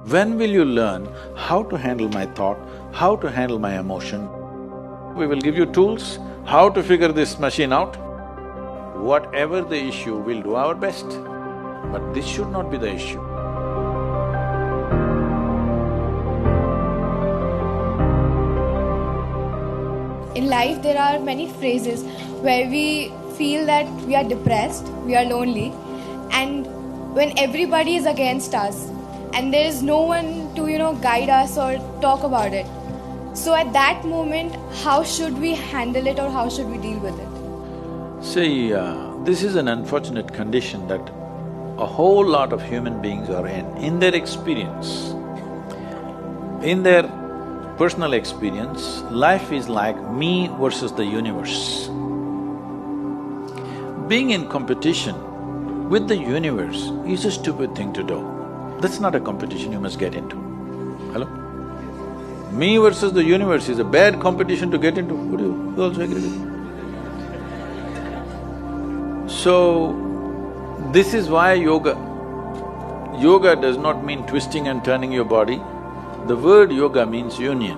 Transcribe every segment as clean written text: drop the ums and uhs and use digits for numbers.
When will you learn how to handle my thought, how to handle my emotion? We will give you tools, how to figure this machine out. Whatever the issue, we'll do our best. But this should not be the issue. In life, there are many phases where we feel that we are depressed, we are lonely, and when everybody is against us and there is no one to, guide us or talk about it. So at that moment, how should we handle it or how should we deal with it? See, this is an unfortunate condition that a whole lot of human beings are in their experience. In their personal experience, life is like me versus the universe. Being in competition with the universe is a stupid thing to do. That's not a competition you must get into. Hello? Me versus the universe is a bad competition to get into. Would you also agree with me? So, this is why yoga. Yoga does not mean twisting and turning your body. The word yoga means union.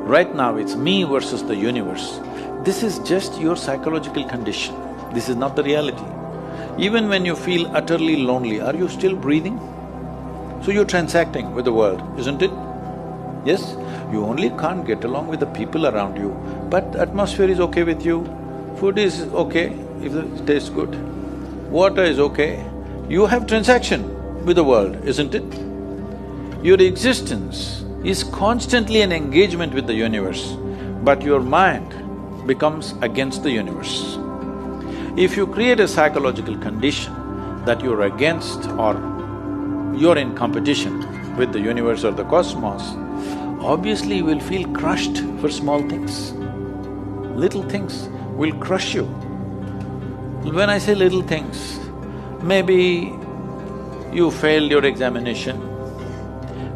Right now it's me versus the universe. This is just your psychological condition. This is not the reality. Even when you feel utterly lonely, are you still breathing? So you're transacting with the world, isn't it? Yes? You only can't get along with the people around you, but the atmosphere is okay with you, food is okay if it tastes good, water is okay. You have transaction with the world, isn't it? Your existence is constantly an engagement with the universe, but your mind becomes against the universe. If you create a psychological condition that you're against or you're in competition with the universe or the cosmos, obviously you will feel crushed for small things. Little things will crush you. When I say little things, maybe you failed your examination,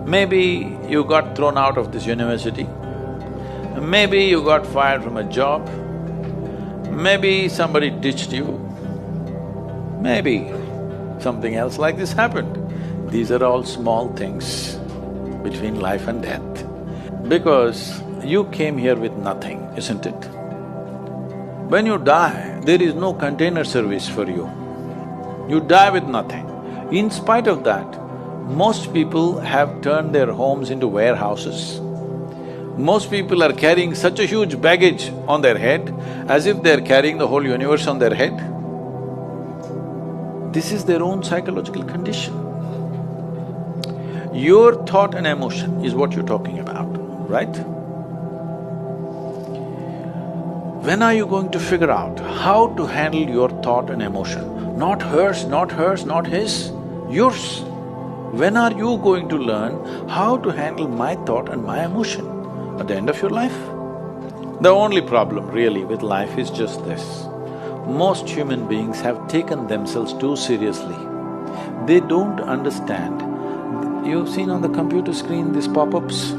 maybe you got thrown out of this university, maybe you got fired from a job, maybe somebody ditched you, maybe something else like this happened. These are all small things between life and death. Because you came here with nothing, isn't it? When you die, there is no container service for you. You die with nothing. In spite of that, most people have turned their homes into warehouses. Most people are carrying such a huge baggage on their head as if they're carrying the whole universe on their head. This is their own psychological condition. Your thought and emotion is what you're talking about, right? When are you going to figure out how to handle your thought and emotion? Not hers, not hers, not his, yours. When are you going to learn how to handle my thought and my emotion? At the end of your life? The only problem really with life is just this. Most human beings have taken themselves too seriously. They don't understand. You've seen on the computer screen these pop-ups?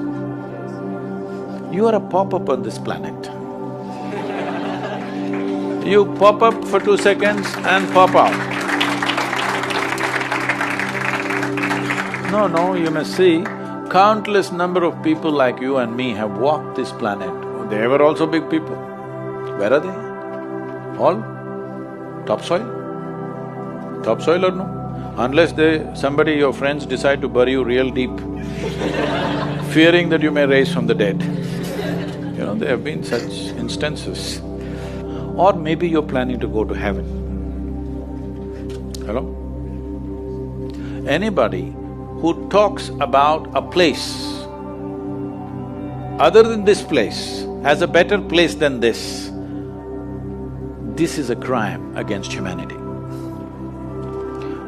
You are a pop-up on this planet. You pop up for 2 seconds and pop out. No, you must see, countless number of people like you and me have walked this planet. They were also big people. Where are they? All topsoil? Topsoil or no? Unless somebody, your friends decide to bury you real deep, fearing that you may rise from the dead. There have been such instances. Or maybe you're planning to go to heaven. Hello? Anybody who talks about a place other than this place as a better place than this is a crime against humanity.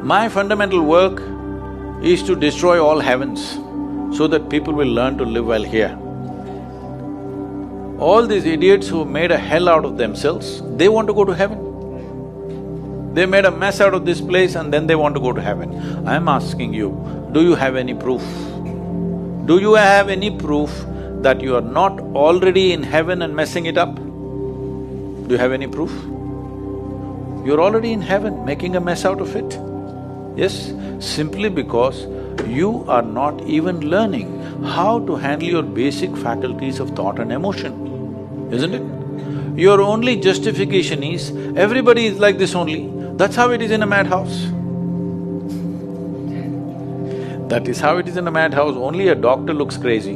My fundamental work is to destroy all heavens so that people will learn to live well here. All these idiots who made a hell out of themselves, they want to go to heaven. They made a mess out of this place and then they want to go to heaven. I'm asking you, do you have any proof? Do you have any proof that you are not already in heaven and messing it up? Do you have any proof? You're already in heaven, making a mess out of it. Yes, simply because you are not even learning how to handle your basic faculties of thought and emotion, isn't it? Your only justification is, everybody is like this only, that's how it is in a madhouse. That is how it is in a madhouse, only a doctor looks crazy.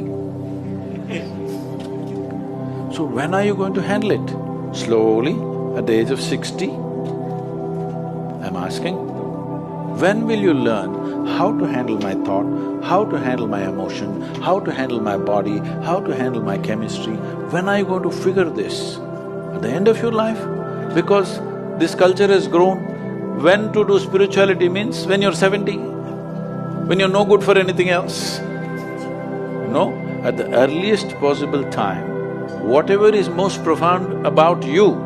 So when are you going to handle it? Slowly, at the age of 60? I'm asking. When will you learn how to handle my thought, how to handle my emotion, how to handle my body, how to handle my chemistry? When are you going to figure this? At the end of your life? Because this culture has grown. When to do spirituality means when you're 70, when you're no good for anything else. No, at the earliest possible time, whatever is most profound about you,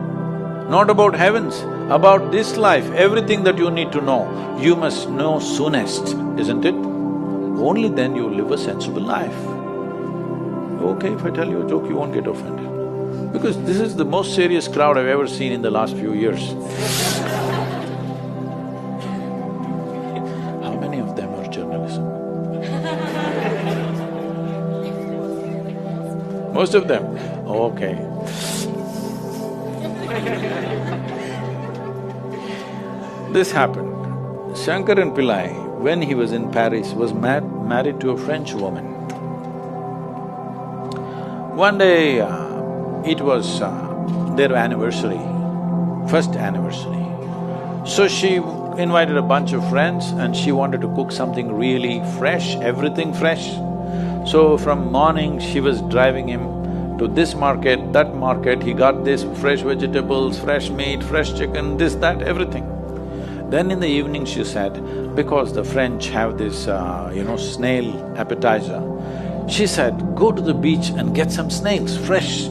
not about heavens, about this life, everything that you need to know, you must know soonest, isn't it? Only then you live a sensible life. Okay, if I tell you a joke, you won't get offended. Because this is the most serious crowd I've ever seen in the last few years. How many of them are journalism? Most of them? Okay. This happened. Shankaran Pillai, when he was in Paris, was married to a French woman. One day, it was their anniversary, first anniversary. So she invited a bunch of friends and she wanted to cook something really fresh, everything fresh. So from morning, she was driving him to this market, that market, he got this fresh vegetables, fresh meat, fresh chicken, this, that, everything. Then in the evening she said, because the French have this, snail appetizer, she said, go to the beach and get some snails, fresh,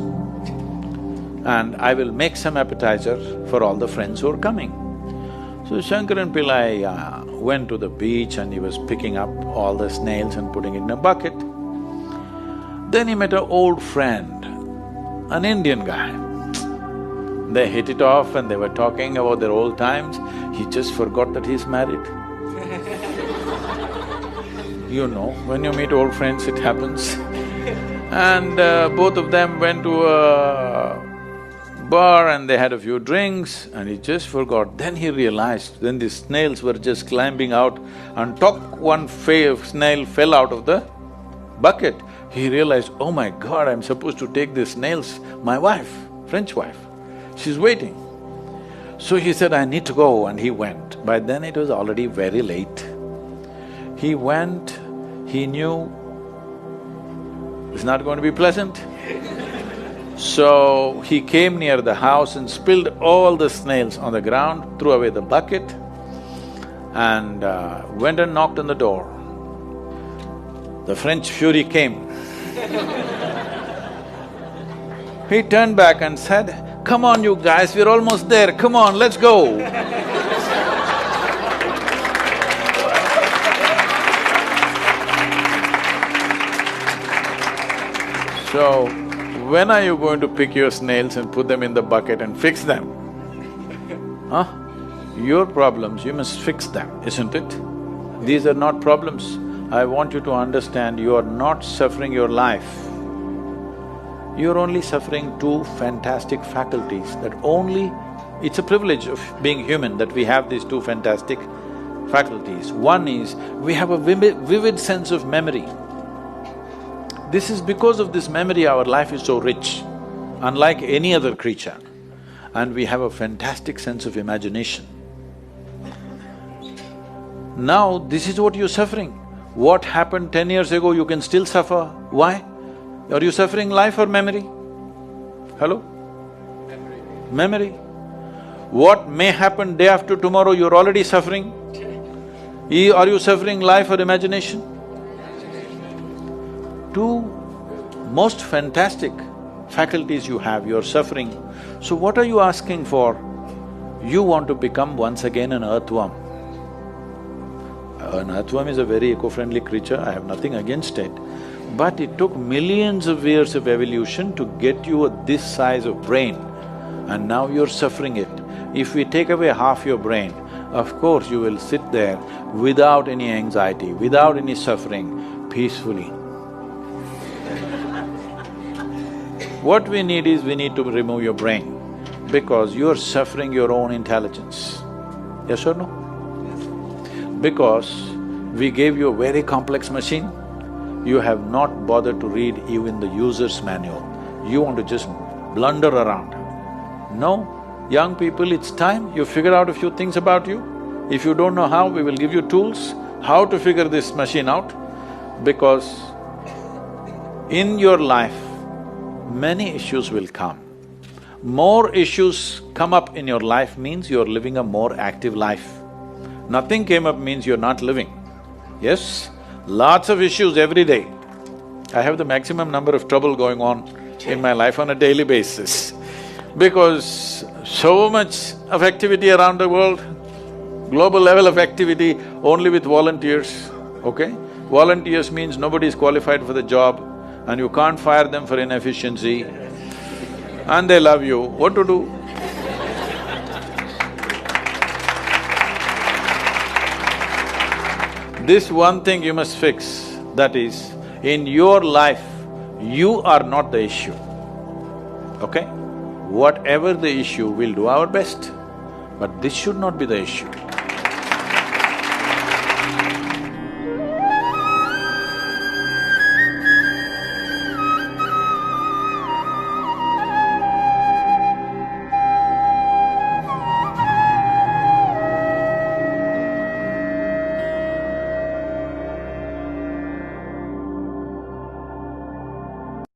and I will make some appetizer for all the friends who are coming. So Shankaran Pillai went to the beach and he was picking up all the snails and putting it in a bucket. Then he met an old friend, an Indian guy. They hit it off and they were talking about their old times. He just forgot that he's married. You know, when you meet old friends, it happens. And both of them went to a bar and they had a few drinks and he just forgot. Then he realized, then the snails were just climbing out and one snail fell out of the bucket. He realized, oh my God, I'm supposed to take these snails, my wife, French wife, she's waiting. So he said, I need to go, and he went. By then it was already very late. He went, he knew it's not going to be pleasant. So he came near the house and spilled all the snails on the ground, threw away the bucket and went and knocked on the door. The French fury came. He turned back and said, come on you guys, we're almost there, come on, let's go. So, when are you going to pick your snails and put them in the bucket and fix them? Huh? Your problems, you must fix them, isn't it? These are not problems. I want you to understand, you are not suffering your life. You're only suffering two fantastic faculties that only… It's a privilege of being human that we have these two fantastic faculties. One is, we have a vivid sense of memory. This is because of this memory our life is so rich, unlike any other creature. And we have a fantastic sense of imagination. Now, this is what you're suffering. What happened 10 years ago, you can still suffer. Why? Are you suffering life or memory? Hello? Memory. What may happen day after tomorrow, you're already suffering. Are you suffering life or imagination? Two most fantastic faculties you have, you're suffering. So what are you asking for? You want to become once again an earthworm. An earthworm is a very eco-friendly creature, I have nothing against it. But it took millions of years of evolution to get you this size of brain, and now you're suffering it. If we take away half your brain, of course you will sit there without any anxiety, without any suffering, peacefully. What we need is, we need to remove your brain, because you are suffering your own intelligence. Yes or no? Because we gave you a very complex machine, you have not bothered to read even the user's manual. You want to just blunder around. No, young people, it's time you figure out a few things about you. If you don't know how, we will give you tools how to figure this machine out, because in your life, many issues will come. More issues come up in your life means you're living a more active life. Nothing came up means you're not living. Yes? Lots of issues every day. I have the maximum number of trouble going on in my life on a daily basis, because so much of activity around the world, global level of activity only with volunteers, okay? Volunteers means nobody is qualified for the job and you can't fire them for inefficiency and they love you, what to do? This one thing you must fix, that is, in your life, you are not the issue, okay? Whatever the issue, we'll do our best, but this should not be the issue.